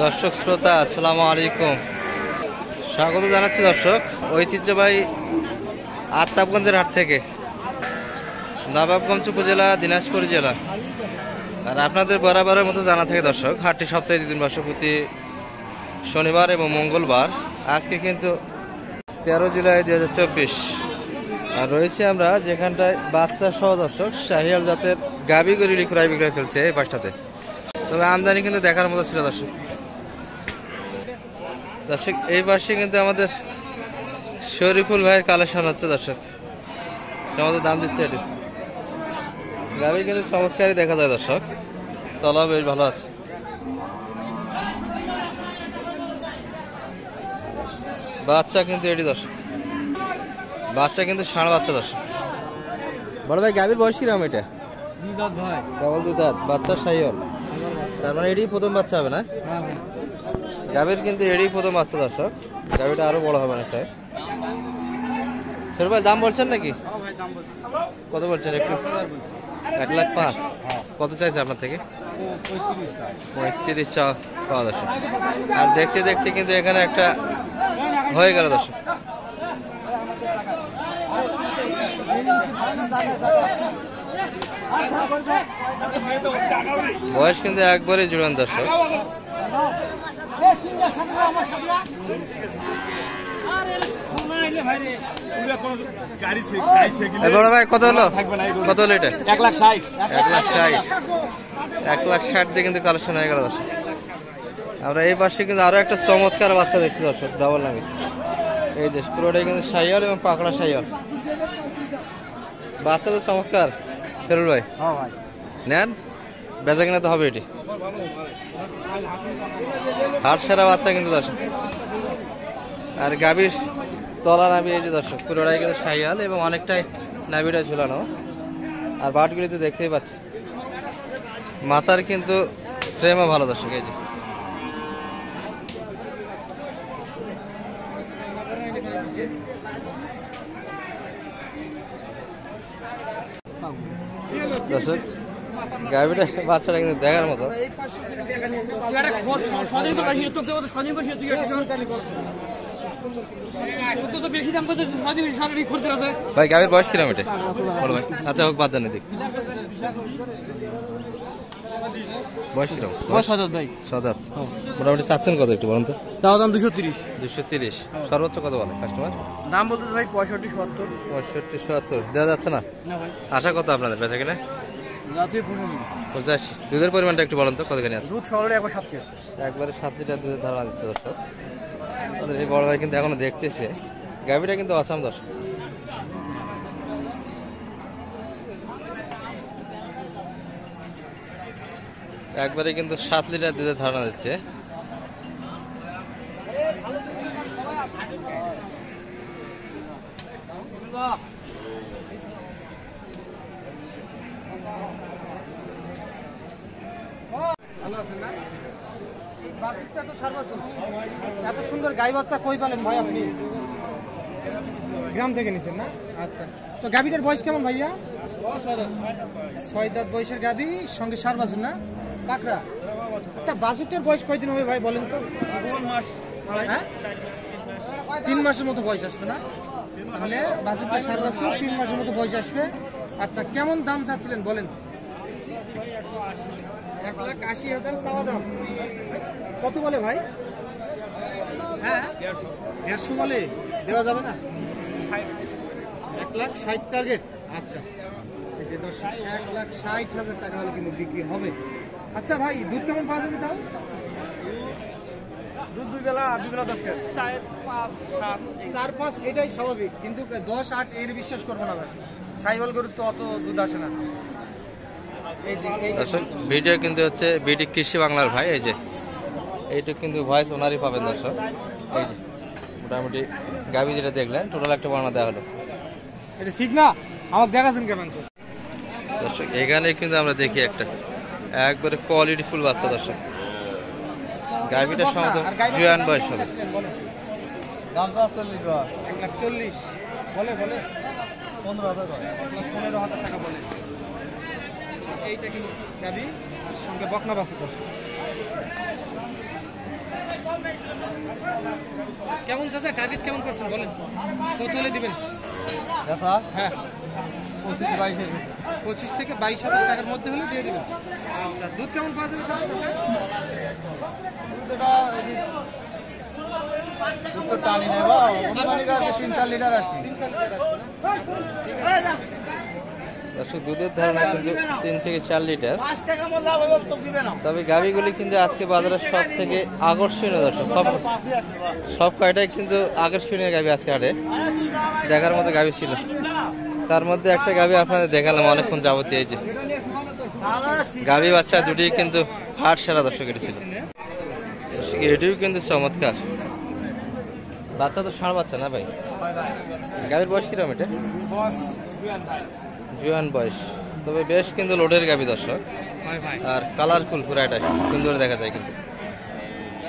দর্শক শ্রোতা আসসালামু আলাইকুম, স্বাগত জানাচ্ছি দর্শক ঐতিহ্যবাহী আফতাবগঞ্জের হাট থেকে, নবাবগঞ্জ উপজেলা, দিনাজপুর জেলা। আর আপনাদের বরাবরের মতো জানা থাকে দর্শক, হাটটি সপ্তাহে 2 দিন বসে, প্রতি শনিবার এবং মঙ্গলবার। আজকে কিন্তু 13 জুলাই 2024। আর রয়েছে আমরা যেখানটায় বাচ্চা সহ দর্শক শাহিয়াল জাতের গাভী গরু ক্রয় বিক্রয় চলছে এই পাশটাতে। তবে আমদানি কিন্তু দেখার মতো ছিল দর্শক। এই পাশে কিন্তু আমাদের শরীফুল ভাইয়ের কালেকশন হচ্ছে দর্শক, আমাদের দাম দিচ্ছে এটি। গাভী কিন্তু চমৎকারই দেখা যায় দর্শক, তলাও বেশ ভালো আছে। বাচ্চা কিন্তু এটি দর্শক, বাচ্চা কিন্তু ষাঁড় বাচ্চা দর্শক। বড় ভাই গাভীর বয়স কিরকম? এটা কেবল 2 দাঁত, বাচ্চা শাহিওয়াল। তার মানে এটি প্রথম বাচ্চা হবে না? গাভীর কিন্তু এটি প্রথম বাচ্চা দর্শক, গাভীটা আরো বড় হবে অনেকটাই। ছোট ভাই দাম বলছেন নাকি? কত বলছেন? একটু 1,05,000। কত চাইছে আপনার থেকে? 35 চা পাওয়া দর্শক। আর দেখতে দেখতে কিন্তু এখানে একটা হয়ে গেল দর্শক। বয়স কিন্তু একবারে জুড়ান দর্শক। বড় ভাই কত হলো? কত হলো এটা? 1,60,000। 1,60,000 দিয়ে কিন্তু কালেকশন হয়ে গেল দর্শক। আমরা এই পাশে কিন্তু আরো একটা চমৎকার বাচ্চা দেখছি দর্শক, ডাবল নামি। এই যে পুরোটাই কিন্তু শাহিওয়াল এবং পাকড়া শাহিওয়াল। বাচ্চা তো চমৎকার। ফেরুল ভাই নেন, বেচা কিনা তো হবে এটি। হাট সেরা বাচ্চা কিন্তু দর্শক। আর গাভীর তলা নাবি এই যে দর্শক, পুরোটাই কিন্তু শাহিওয়াল এবং অনেকটাই নাবিটা ঝুলানো। আর বাটগুলিতে দেখতেই পাচ্ছি, মাথার কিন্তু ফ্রেমও ভালো দর্শক। এই যে দর্শক গাভীটা বাচ্চাটা কিন্তু দেখার মতো। ভাই গাভীর বয়স কিরম এটা? আচ্ছা হোক, বাদ দেন। দিক বয়স কিরম? সদাত। মোটামুটি চাচ্ছেন কত একটু বলুন তো? তাও দাম 230। 230 সর্বোচ্চ কত বলে কাস্টমার? দাম বলতে ভাই 65-70। 65-70 দেওয়া যাচ্ছে না? আশা কত আপনাদের বেচা কিনা? 85। দুধের পরিমাণটা একটু বলুন তো কতখানি আছে? দুধ সরলে একবার 7 লিটার। একবারে 7 লিটার দুধের ধারণা দিচ্ছে দর্শক। আমাদের এই বড় ভাই কিন্তু এখনো দেখতেছে। গাভীটা কিন্তু আসাম দর্শক। একবারে কিন্তু 7 লিটার দুধের ধারণা দিচ্ছে। এত সুন্দর গাই বাচ্চা কই পালেন ভাই আপনি? গ্রাম থেকে নিছেন না? আচ্ছা, তো গাভীটার বয়স কেমন ভাইয়া? 6 দাঁত বয়সের গাভী, সঙ্গে 7 বছর না? পাকড়া। আচ্ছা, বাছুরটার বয়স কয়দিন হবে ভাই বলেন তো? 3 মাসের মতো বয়স আসবে না? তাহলে বাছুরটা 7 বছর, 3 মাসের মতো বয়স আসবে। আচ্ছা, কেমন দাম চাচ্ছিলেন বলেন? 1,80,000 চাওয়া দাম। কত বলে ভাই? হ্যাঁ 150 বলে, দেওয়া যাবে না? 1,60,000 টার্গেট। আচ্ছা, এই যে 1,60,000 টাকা হলে কিন্তু বিক্রি হবে। আচ্ছা ভাই, দুধ কেমন পাওয়া যাবে তাও? দুধ 2 বেলা 2 বেলা 10 কেজি, 4-5 এটাই স্বাভাবিক, কিন্তু 10-8 এর বিশ্বাস করবো না ভাই। শাহিওয়াল গরুর তো অত দুধ আসে না। দর্শক ভিডিও কিন্তু হচ্ছে বিডি কৃষি বাংলার ভাই। এই যে এইটুকু কিন্তু ভয়েস ওনারই পাবেন দর্শক। এই যে মোটামুটি গাভী যেটা দেখলেন, টোটাল একটা বর্ণনা দেওয়া হলো। এটা ঠিক না? আমাকে দেখাচ্ছেন কেমন দর্শক? এখানে কিন্তু আমরা দেখি একটা একবারে কোয়ালিটি ফুল বাচ্চা দর্শক। গাভীটা সম্ভবত জুয়ান বয়স হবে। 1,40,000 বলে 15,000 টাকা বলে। এইটা কিন্তু গাভী, সঙ্গে বকনা বাছুর। কেমন চাচা টার্গেট কেমন করছেন বলেন, কত হলে দিবেন? হ্যাঁ 25 থেকে 22,000 টাকার মধ্যে হলে দিয়ে দিবেন। আচ্ছা, দুধ কেমন পাওয়া যাবে চাচা? দর্শক দুধের ধারণা কিন্তু 3 থেকে 4 লিটার। তবে গাভীগুলি কিন্তু আজকে বাজারের সব থেকে আকর্ষণীয় দর্শক, সব কয়টাই কিন্তু আকর্ষণীয় গাভী আজকে হাটে, দেখার মতো গাভী ছিল। তার মধ্যে একটা গাভী আপনাদের দেখালাম অনেকক্ষণ যাবতীয়, এই যে গাভী বাচ্চা দুটি কিন্তু হাট সেরা দর্শক এটি ছিল। এটিও কিন্তু চমৎকার বাচ্চা, তো ষাঁড় বাচ্চা না ভাই? গাভীর বয়স কিরকম এটা? জুয়ান বয়স, তবে বেশ কিন্তু লোডের গাভী দর্শক, আর কালারফুল পুরাটা সুন্দর দেখা যায়। কিন্তু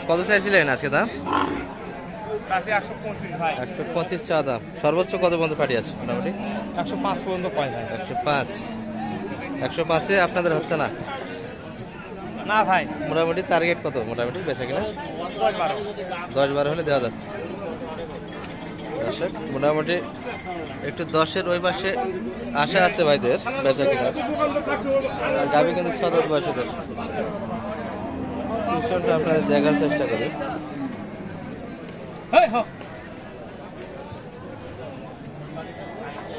কত চাইছিলেন আজকে দাম? 125 চা দাম। সর্বোচ্চ কত পর্যন্ত পাটি আছে মোটামুটি? 105 পর্যন্ত পাই ভাই। 105 এ আপনাদের হচ্ছে না? না ভাই, মোটামুটি টার্গেট কত মোটামুটি বেচা কিনা? 10-12 হলে দেওয়া যাচ্ছে দর্শক। মোটামুটি একটু 10-এর ওই পাশে আশা আছে ভাইদের বেচা কিনা। আর গাভী কিন্তু 7 বয়সে দর্শক, পিছনটা আপনাদের দেখার চেষ্টা করি।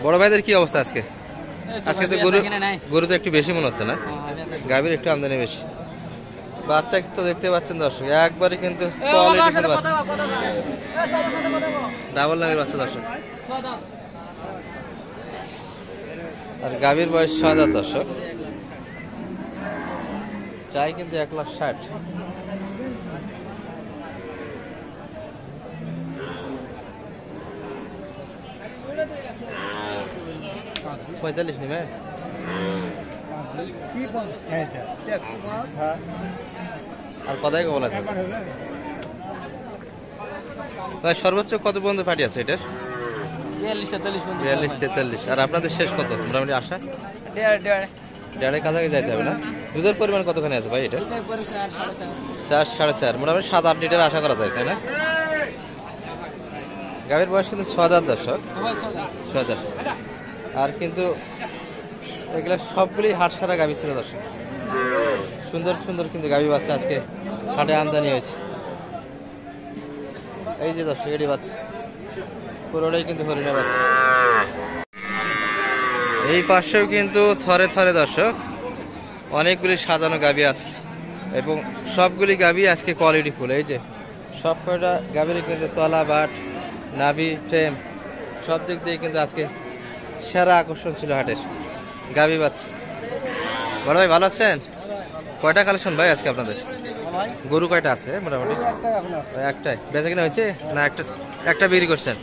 বড় ভাইদের কি অবস্থা আজকে? আজকে তো গরু তো একটু বেশি মনে হচ্ছে না? গাভীর একটু আমদানি বেশি। বাচ্চা তো দেখতে পাচ্ছেন দর্শক, একবারে কিন্তু ডাবল লাইনের বাচ্চা দর্শক। আর গাভীর বয়স 6 দর্শক, চাই কিন্তু 1,60,000। $45 নিবে? আর কথাই বলা যাবে ভাই, সর্বোচ্চ কত পর্যন্ত পাটি আছে এটার? 42-43। আর আপনাদের শেষ কত মোটামুটি আশা? 1.5 কাছাকাছি যাইতে হবে না? দুধের পরিমাণ কতখানি আছে ভাই এটা? 4-4.5, মোটামুটি 7-8 লিটার আশা করা যায়, তাই না? গাভীর বয়স কিন্তু 6 দর্শক, 6। আর কিন্তু এগুলা সবগুলি হাট সারা গাভী ছিল দর্শক, সুন্দর সুন্দর কিন্তু গাভী বাচ্চা আজকে হাটে আমদানি হয়েছে। এই যে দর্শক এটি বাচ্চা পুরোটাই কিন্তু হরিণের বাচ্চা। এই পাশেও কিন্তু থরে থরে দর্শক অনেকগুলি সাজানো গাভী আছে, এবং সবগুলি গাভী আজকে কোয়ালিটি ফুল। এই যে সব কয়টা গাভীর কিন্তু তলা, বাট, নাভি, ফ্রেম সব দিক দিয়ে কিন্তু আজকে সেরা আকর্ষণ ছিল হাটের গাভী বাচ্চা। বড় ভাই ভালো আছেন? কয়টা কালেকশন ভাই আজকে আপনাদের? গরু কয়টা আছে মোটামুটি? একটাই বেচা কিনা হয়েছে না? একটা বিক্রি করছেন?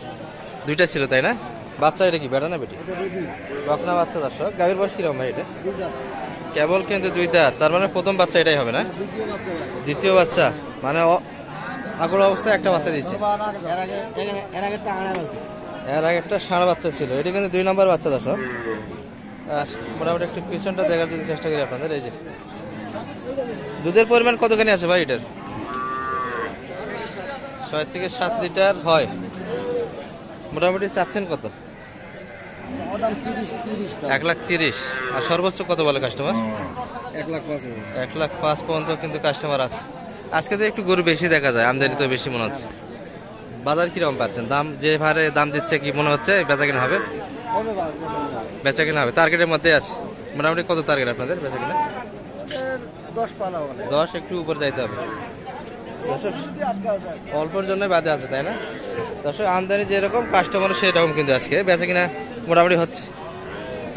2টা ছিল তাই না? বাচ্চা এটা কি বেটা না বেটি? বকনা বাচ্চা দর্শক। গাভীর বয়স কিরকম ভাই এটা? কেবল কিন্তু 2 দাঁত, তার মানে প্রথম বাচ্চা এটাই হবে না? দ্বিতীয় বাচ্চা মানে আগর অবস্থায় একটা বাচ্চা দিচ্ছে। এর আগে একটা ষাঁড় বাচ্চা ছিল, এটা কিন্তু 2 নম্বর বাচ্চা দর্শক। আর মোটামুটি একটু পিছনটা দেখার যদি চেষ্টা করি আপনাদের, এই যে দুধের পরিমাণ কতখানি আছে ভাই এটার? 6 থেকে 7 লিটার হয়। মোটামুটি চাচ্ছেন কত? 1,30,000। আর সর্বোচ্চ কত বলে কাস্টমার? 1,05,000 পর্যন্ত কিন্তু কাস্টমার আছে। আজকে তো একটু গরু বেশি দেখা যায়, আমদানি তো বেশি মনে হচ্ছে। বাজার কিরকম পাচ্ছেন? দাম যে ভারে দাম দিচ্ছে কি মনে হচ্ছে বেচা কিনা হবে? বেচা কিনা হবে, টার্গেটের মধ্যে আছে। মোটামুটি কত টার্গেট আপনাদের বেচা কিনা? 10 একটু উপর যাইতে হবে। অল্পর জন্য বাদে আছে তাই না দর্শক? আমদানি যেরকম কাস্টমার সেরকম কিন্তু আজকে বেচা কিনা মোটামুটি হচ্ছে।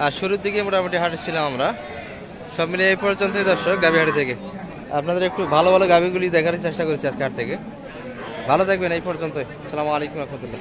আর শুরুর দিকে মোটামুটি হাটে ছিলাম আমরা, সব মিলে এই পর্যন্তই দর্শক গাভী হাট থেকে। আপনাদের একটু ভালো ভালো গাভীগুলি দেখার চেষ্টা করেছি আজকে হাট থেকে। ভালো থাকবেন এই পর্যন্তই। আসসালামু আলাইকুম রহমতুল্লাহ।